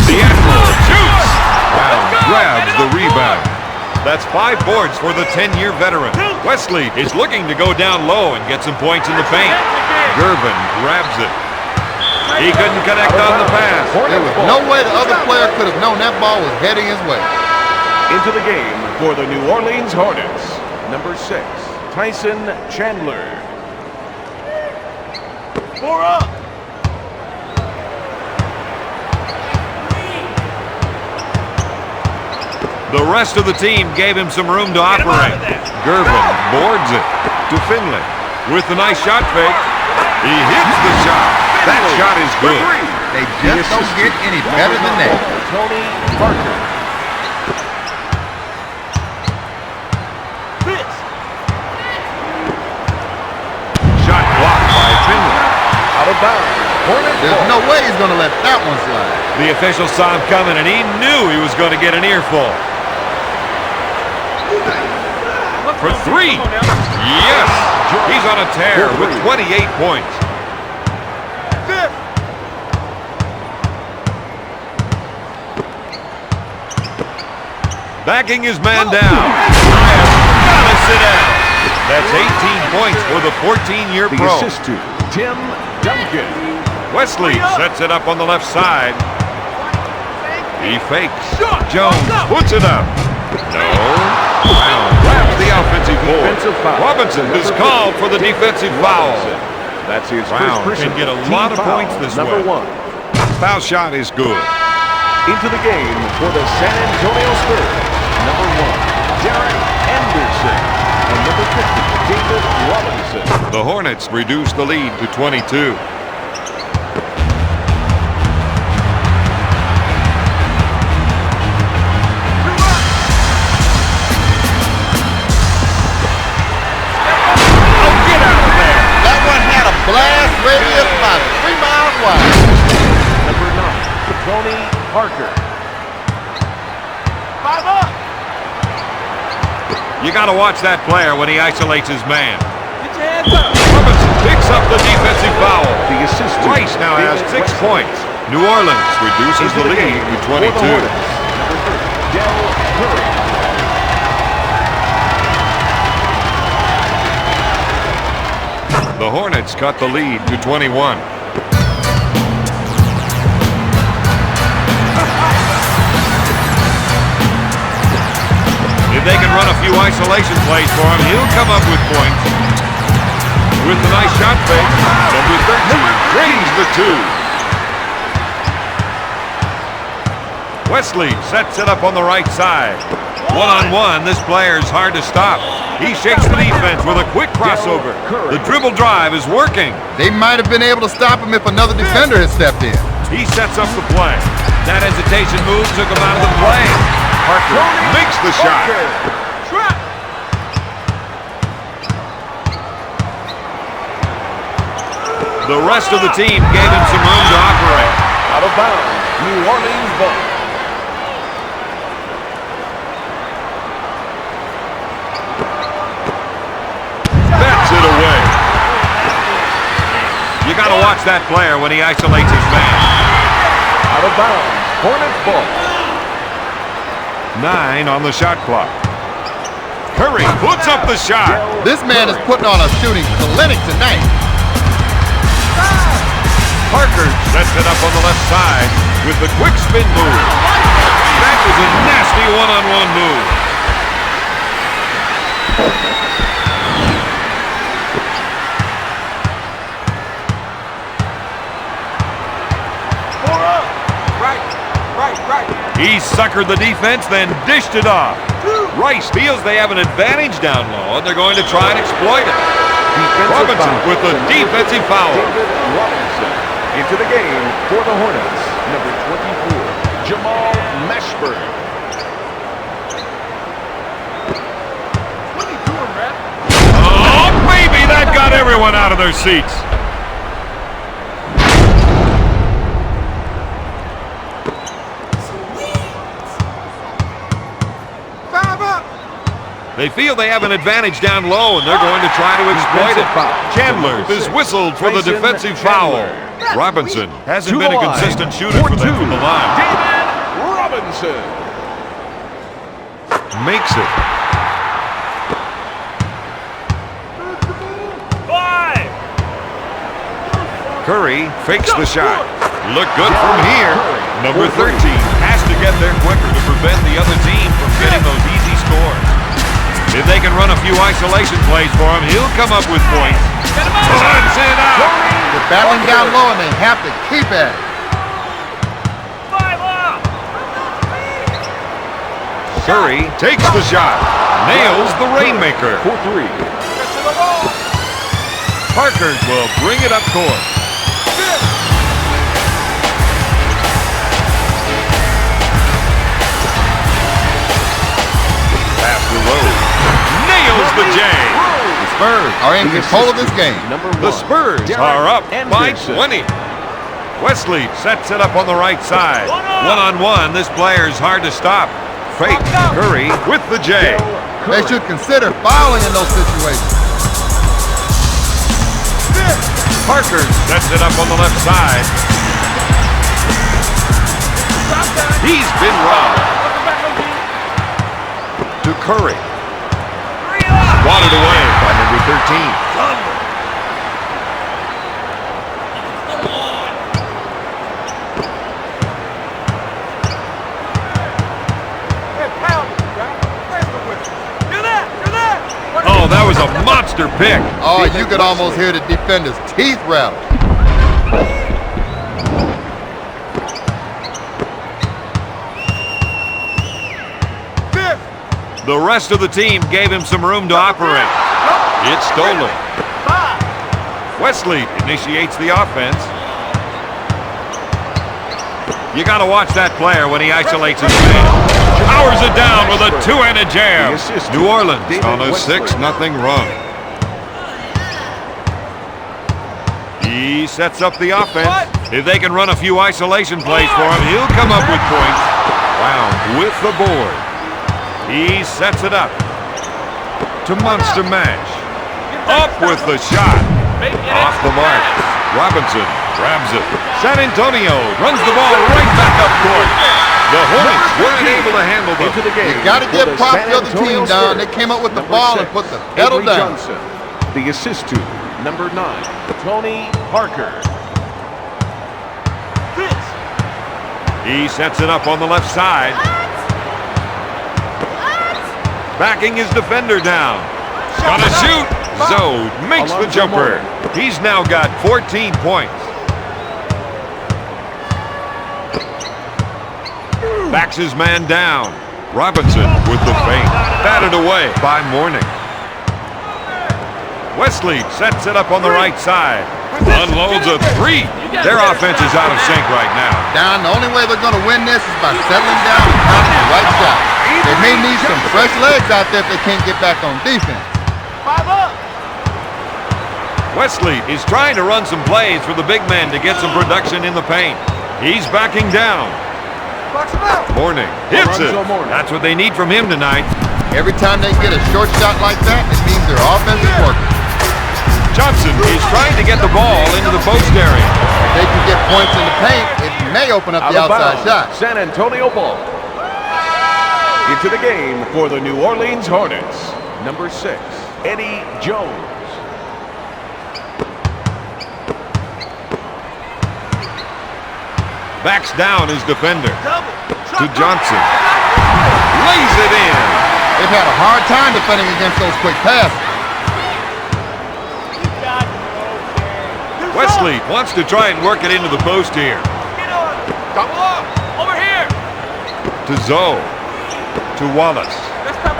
The Admiral shoots. Brown grabs the rebound. That's 5 boards for the 10-year veteran. Wesley is looking to go down low and get some points in the paint. Gervin grabs it. He couldn't connect on the pass. There was no way the other player could have known that ball was heading his way. Into the game for the New Orleans Hornets, number 6, Tyson Chandler. 4 up. The rest of the team gave him some room to operate. Gervin boards it to Finley with a nice shot fake. He hits the shot. That shot is good. They just don't get any better than that. Tony Parker. Shot blocked by Finley. Out of bounds. Hornets There's ball. no way he's going to let that one slide. The official saw him coming, and he knew he was going to get an earful. For 3. Yes! He's on a tear with 28 points. Backing his man down. Gotta sit down. That's 18 points for the 14-year The pro. assist to Tim Duncan. Wesley sets it up on the left side. He fakes. Jones puts it up. No. Brown grabs the offensive board. Defensive foul. Robinson is called for the defensive foul. That's his Brown first can personal get a team lot of foul. points this number way. 1. Foul shot is good. Into the game for the San Antonio Spurs, number 1, Derek Anderson, and number 50, David Robinson. The Hornets reduce the lead to 22. Tony Parker. 5 up. You got to watch that player when he isolates his man. Get your hands up. Robinson picks up the defensive foul. The assist to Rice now has David 6 Weston. points. New Orleans reduces the Into lead game to for the 22. Hornets, number 30, Del Curry. The Hornets cut the lead to 21. If they can run a few isolation plays for him, he'll come up with points. With the nice shot fake, number 13 drains the 2. Wesley sets it up on the right side. One-on-one, this player's hard to stop. He shakes the defense with a quick crossover. The dribble drive is working. They might have been able to stop him if another defender had stepped in. He sets up the play. That hesitation move took him out of the play. Parker makes the shot. Trap. The rest of the team gave him some room to operate. Out of bounds, New Orleans ball. Bats it away. You got to watch that player when he isolates his man. Out of bounds, Hornets ball. 9 on the shot clock. Curry puts up the shot. This man is putting on a shooting clinic tonight. Parker sets it up on the left side with the quick spin move. That was a nasty one-on-one move. He suckered the defense, then dished it off. Rice feels they have an advantage down low, and they're going to try and exploit it. Robinson with the defensive foul. David Robinson into the game for the Hornets. Number 24, Jamal Mashburn. What are you doing, man? Oh, baby, that got everyone out of their seats. They feel they have an advantage down low, and they're going to try to exploit it. Chandler is whistled for the defensive foul. Robinson hasn't been a consistent shooter for them from the line. David Robinson. Makes it. 5. Curry fakes the shot. Look good from here. Number 13 has to get there quicker to prevent the other team from getting those easy scores. If they can run a few isolation plays for him, he'll come up with points. Puts it out. They're battling down low, and they have to keep at it. 5 up. Curry takes the shot. Nails the rainmaker. For 3. Get to the ball. Parker will bring it up court. Pass the road. Nails the J. The Spurs are in control of this game. Number 1, The Spurs are up by 20. Wesley sets it up on the right side. One-on-one, this player's hard to stop. Fake. Curry with the J. They should consider fouling in those situations. Parker sets it up on the left side. He's been robbed. To Curry. Swatted away by number 13. Oh, that was a monster pick. Oh, you could almost hear the defender's teeth rattle. The rest of the team gave him some room to operate. It's stolen. Wesley initiates the offense. You got to watch that player when he isolates his man. Powers it down with a two-handed jam. New Orleans on a 6-0 run. He sets up the offense. If they can run a few isolation plays for him, he'll come up with points. Brown with the board. He sets it up to Monster Mash. Up with the shot. Off the mark. Robinson grabs it. San Antonio runs the ball right back up court. The Hornets weren't able to handle them. Into the game. You got to give props to the other team, Don. They came up with the ball and put the pedal down. Johnson. The assist to number 9, Tony Parker. He sets it up on the left side. Backing his defender down. Gonna shoot. Zoe makes the jumper. He's now got 14 points. Backs his man down. Robinson with the feint. Batted away by Mourning. Wesley sets it up on the right side. Unloads a 3. Their offense is out of sync right now. Don, the only way they're going to win this is by settling down and pounding the right shot. They may need some fresh legs out there if they can't get back on defense. 5 up. Wesley is trying to run some plays for the big man to get some production in the paint. He's backing down. Box him out. Mourning hits it. Mourning. That's what they need from him tonight. Every time they get a short shot like that, it means their offense is working. Johnson is trying to get the ball into the post area. If they can get points in the paint, it may open up the outside shot. San Antonio ball. Into the game for the New Orleans Hornets. Number 6, Eddie Jones. Backs down his defender Double. to Johnson. Lays it in. They've had a hard time defending against those quick passes. Wesley wants to try and work it into the post here. Get on. Double up. Over here. To Zoe. To Wallace.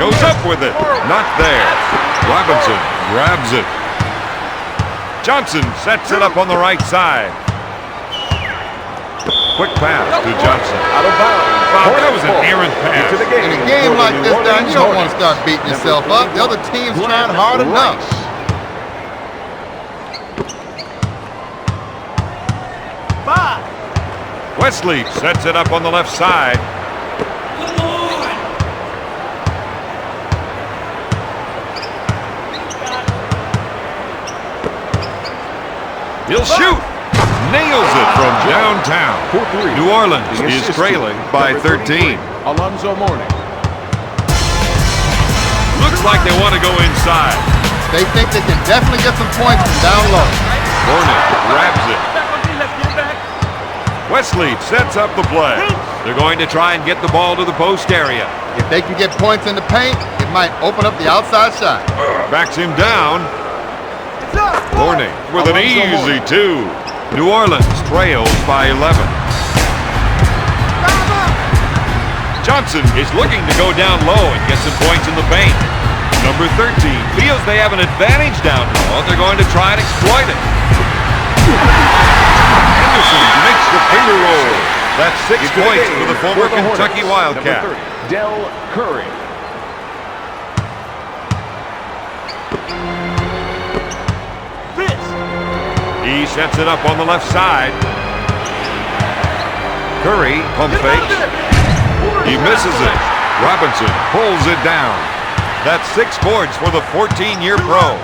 Goes up with it. Not there. Robinson grabs it. Johnson sets it up on the right side. Quick pass to Johnson. Out of bounds. That was an errant pass. Into the game In a game for the like New this, Don, Orleans you don't want to Hornets. start beating yourself up. The other team's trying hard enough. Wesley sets it up on the left side. He'll shoot. Nails it from downtown. For 3. New Orleans The is assist trailing to by number 13. 33, Alonzo Mourning. Looks like they want to go inside. They think they can definitely get some points from down low. Hornet grabs it. Back on defense. Get back. Wesley sets up the play. They're going to try and get the ball to the post area. If they can get points in the paint, it might open up the outside shot. Backs him down. It's up. Mourning with an Alonzo easy 2. New Orleans trails by 11. Johnson is looking to go down low and get some points in the paint. Number 13 feels they have an advantage down low. They're going to try and exploit it. Anderson makes the finger roll. That's 6 Into the points game for the former Hornets. Kentucky Wildcat. Number 30, Del Curry. He sets it up on the left side. Curry pump fakes. He misses it. Robinson pulls it down. That's 6 boards for the 14-year pro.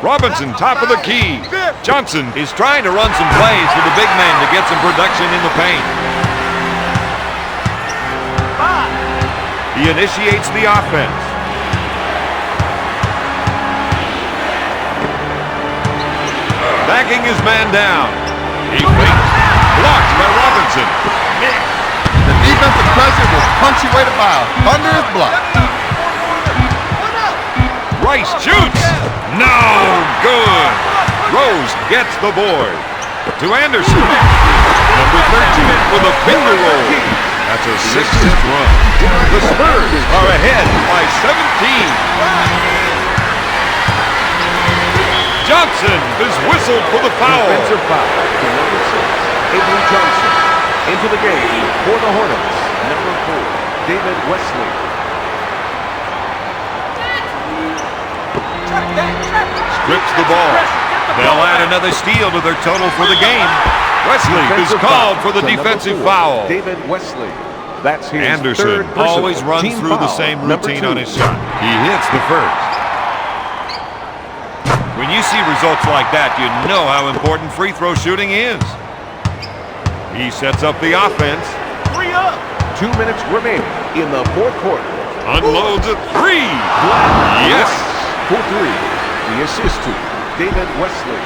Robinson, top of the key. Johnson is trying to run some plays for the big man to get some production in the paint. He initiates the offense. Backing his man down. He fakes. Blocked by Robinson. The defensive pressure was punctuated by a thunderous block. Rice shoots. No good. Rose gets the board. To Anderson. Number 13 with a finger roll. That's a 6th run. The Spurs are ahead by 17. Johnson is whistled for the foul. Offensive foul to number 6, Avery Johnson. Into the game for the Hornets. Number 4, David Wesley. Strips the ball. They'll add another steal to their total for the game. Wesley is called for the defensive foul. David Wesley. That's his Anderson third personal always runs team through the foul. same Number routine 2. on his shot. He hits the first. When you see results like that, you know how important free throw shooting is. He sets up the offense. 3 up. 2 minutes remaining in the fourth quarter. Unloads a three. Yes. For 3. The assist to David Wesley.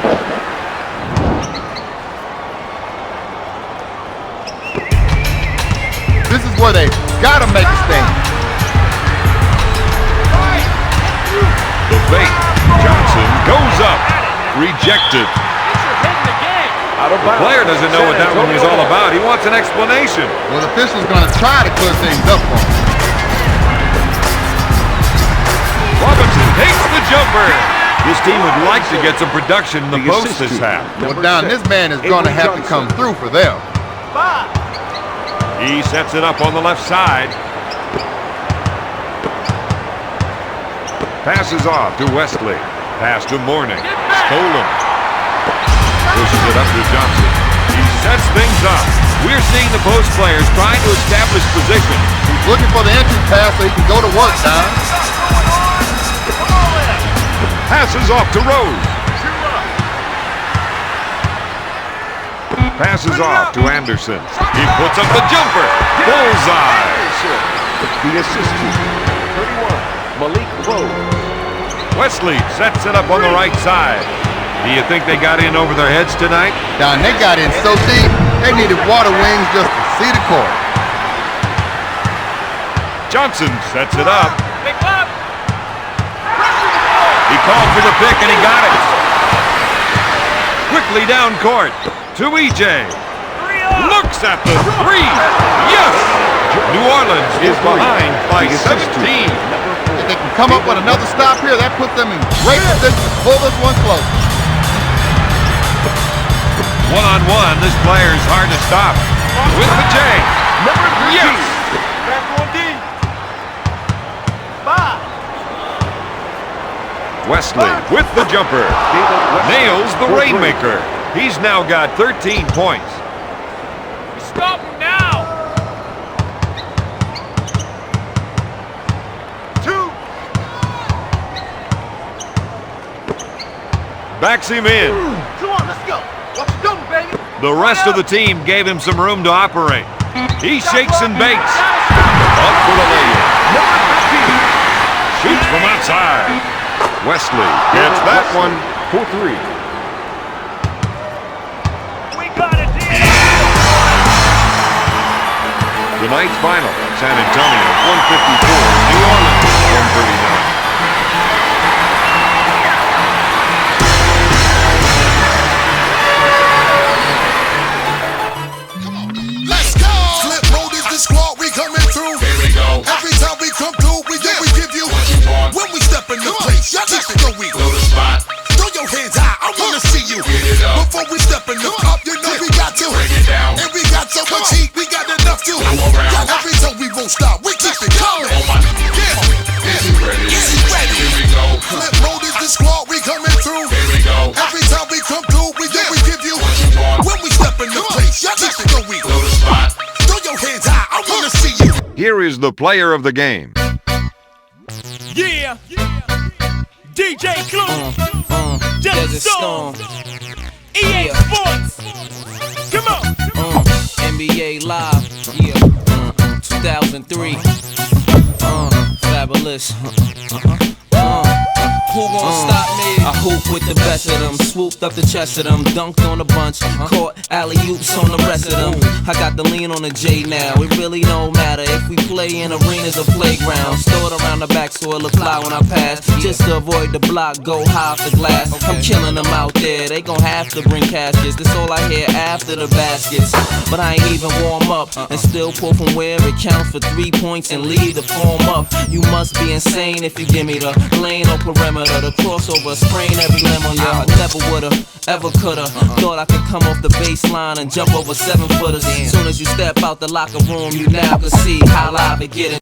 This is where they gotta make a stand. The fake. Johnson goes up. Rejected. Out of The bounds. player doesn't know what that one was all about. He wants an explanation. Well, the official's gonna try to clear things up for him. Robinson takes the jumper. This team would like to get some production in the The post assist this to half. Well, number Don, 6, this man is gonna Avery have to Johnson. come through for them. 5. He sets it up on the left side. Passes off to Wesley. Pass to Mourning. Stolen. Pushes it up to Johnson. He sets things up. We're seeing the post players trying to establish position. He's looking for the entry pass so he can go to work, Don. Passes off to Rose. Passes off to Anderson. He puts up the jumper. Bullseye. The assist to 31. Malik Rose. Wesley sets it up on the right side. Do you think they got in over their heads tonight? Don, they got in so deep, they needed water wings just to see the court. Johnson sets it up. Big up. He called for the pick and he got it. Quickly down court to EJ. 3 up. Looks at the three. Yes! New Orleans is behind by 17. If they can come up with another stop here, that puts them in great position to pull this one close. One-on-one, this player is hard to stop. With the J. Number 13. Yes! Back on D. 5. Wesley with the jumper. David Wesley. Nails the For 3. Rainmaker. He's now got 13 points. Stop him now. 2. Backs him in. Come on, let's go. What you doing, baby? The rest of the team gave him some room to operate. He shakes and bakes. Up for the layup. Shoots from outside. Wesley gets that one. For 3. We got it, D. Tonight's final. San Antonio 154. New Orleans 139. Let's go! Flip mode is the squad, we coming through. Here we go. Every time we come through, we give you what you want. When we step in the place, y'all just know we know the spot. Throw your hands high, I wanna see you. Get it up. Before we step in the cup, you know we got to break it down. And we got so much heat, we got enough to. Y'all every time we won't stop, we keep it coming. Is he ready? Is he ready? Here we go. Flip mode is the squad, we coming through. Here we go. Every time we come through, we give you what you want. When we step in the place, y'all just know we know the spot. Throw your hands high, I wanna see you. Here is the player of the game. Yeah. DJ Clue. Desert Storm. EA Sports. Come on. NBA Live. Yeah. 2003. Fabulous. Who gon' stop me? I hoop with the best of them. Swooped up the chest of them. Dunked on a bunch. Caught alley-oops on the rest of them. I got the lean on the J now. It really don't matter if we play in arenas or playgrounds. Stored around the back so it look fly when I pass. Just to avoid the block, go high off the glass. I'm killing them out there. They gon' have to bring caskets. That's all I hear after the baskets. But I ain't even warm up. And still pull from where it counts for 3 points and leave the form up. You must be insane if you give me the lane or perimeter. The crossover, sprain every limb on ya. I never would've, ever coulda. Thought I could come off the baseline and jump over 7-footers. Soon as you step out the locker room, you now can see how live it getting.